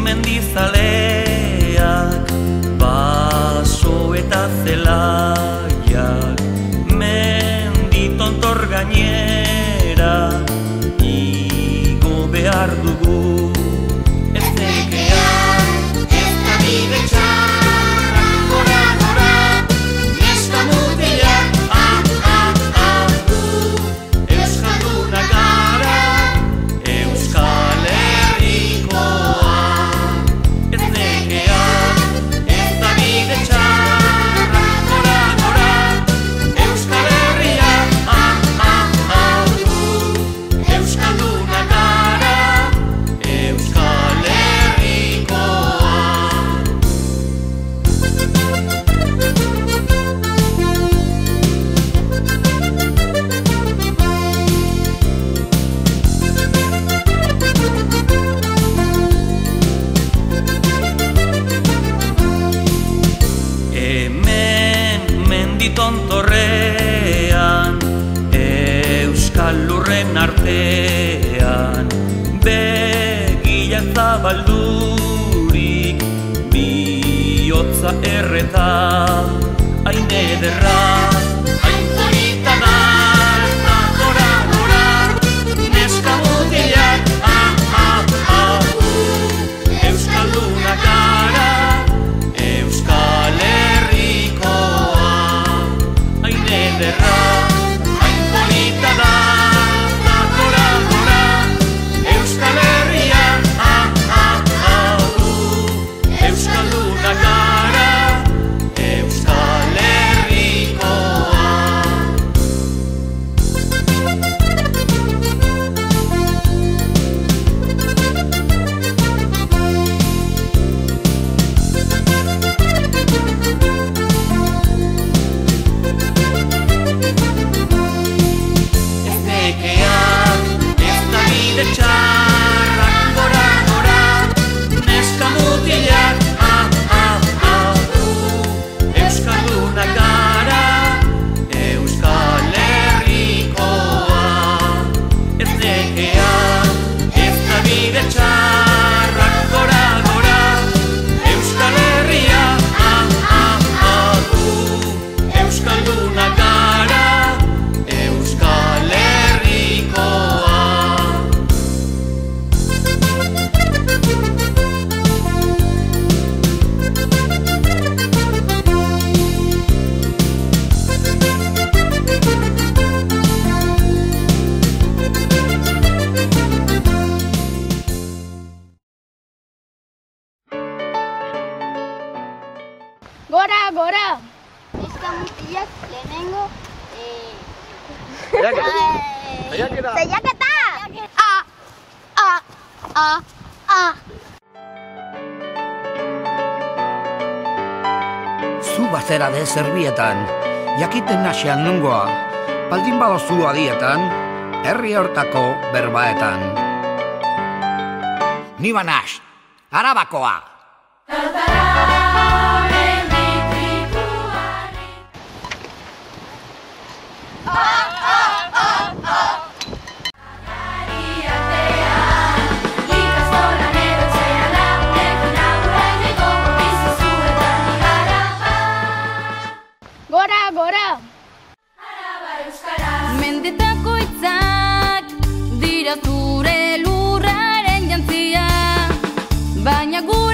Mendizaleak, baso eta zelaiak, menditontor gainera, igo behar dugu. Ez nekean, ez da bide txarra, gora, gora, neska mutilak, euskaldunak gara, Euskal Herrikoa. Tontorrean, Euskal Lurren artean, begiak zabaldurik, bihotza erreta, hain ederra, hain polita da, gora, gora, neska mutilak, Euskaldunak gara, Euskal Herrikoa. Ederra, hain polita da, gora, gora, Euskal Herria, Euskaldunak gara, Euskal Herrikoa. Txarrak, gora, gora, neska mutilak, Euskaldunak gara, Euskal Herrikoa. Ez nekean, ez da bide txarrak, gora, gora, Euskal Herria, Euskaldunak gara, Euskal Herrikoa. Gora, gora! Neska mutilak lehenengo... Zaiaketa! Zu bazera de zerbietan, jakiten nasean nungoa, baldin badozu adietan, herri hortako berbaetan. Ni banaz, Arabakoa! Gora, gora! Mendetako hitzak dira zure lurraren jantzia, baina gure